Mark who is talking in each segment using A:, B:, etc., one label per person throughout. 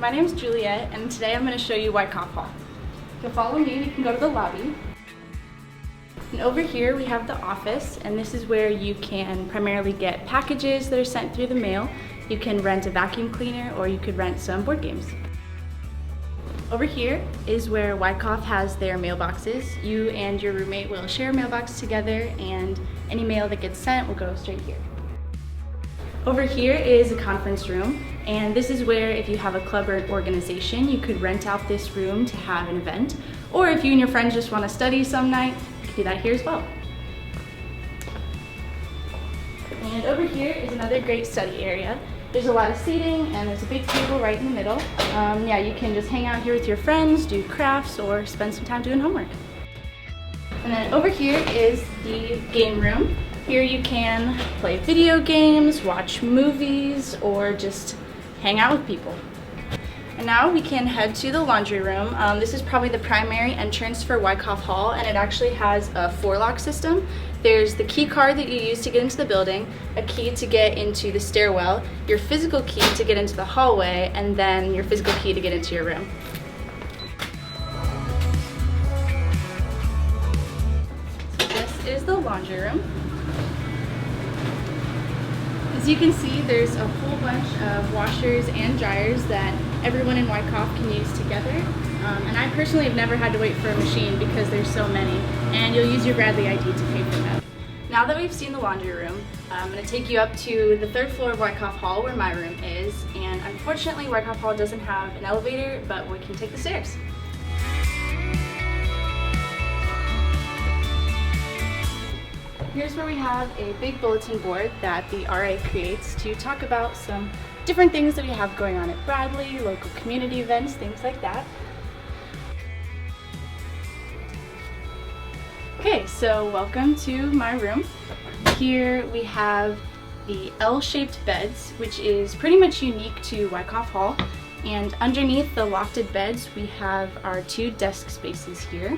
A: my name is Juliet, and today I'm going to show you Wyckoff Hall. If you'll follow me, we can go to the lobby. And over here we have the office, and this is where you can primarily get packages that are sent through the mail. You can rent a vacuum cleaner, or you could rent some board games. Over here is where Wyckoff has their mailboxes. You and your roommate will share a mailbox together, and any mail that gets sent will go straight here. Over here is a conference room, and this is where if you have a club or an organization, you could rent out this room to have an event, or if you and your friends just want to study some night, you can do that here as well. And over here is another great study area. There's a lot of seating, and there's a big table right in the middle. Yeah, you can just hang out here with your friends, do crafts, or spend some time doing homework. And then over here is the game room. Here you can play video games, watch movies, or just hang out with people. And now we can head to the laundry room. This is probably the primary entrance for Wyckoff Hall, and it actually has a four-lock system. There's the key card that you use to get into the building, a key to get into the stairwell, your physical key to get into the hallway, and then your physical key to get into your room. So this is the laundry room. As you can see, there's a whole bunch of washers and dryers that everyone in Wyckoff can use together. And I personally have never had to wait for a machine because there's so many, and you'll use your Bradley ID to pay for that. Now that we've seen the laundry room, I'm going to take you up to the third floor of Wyckoff Hall where my room is, and unfortunately Wyckoff Hall doesn't have an elevator, but we can take the stairs. Here's where we have a big bulletin board that the RA creates to talk about some different things that we have going on at Bradley, local community events, things like that. Okay, so welcome to my room. Here we have the L-shaped beds, which is pretty much unique to Wyckoff Hall. And underneath the lofted beds, we have our two desk spaces here.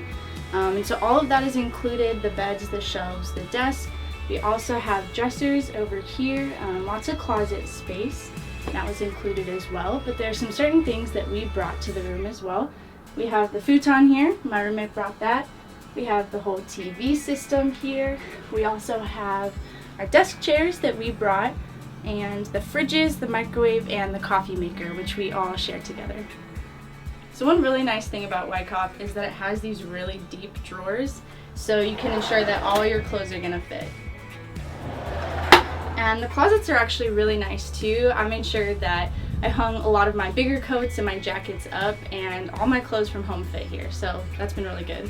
A: And so all of that is included, the beds, the shelves, the desk. We also have dressers over here, lots of closet space. That was included as well, but there are some certain things that we brought to the room as well. We have the futon here, my roommate brought that. We have the whole TV system here. We also have our desk chairs that we brought, and the fridges, the microwave, and the coffee maker, which we all share together. So one really nice thing about Wyckoff is that it has these really deep drawers, so you can ensure that all your clothes are gonna fit. And the closets are actually really nice too. I made sure that I hung a lot of my bigger coats and my jackets up, and all my clothes from home fit here, so that's been really good.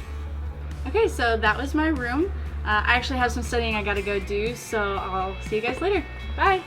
A: Okay, so that was my room. I actually have some studying I gotta go do, so I'll see you guys later. Bye!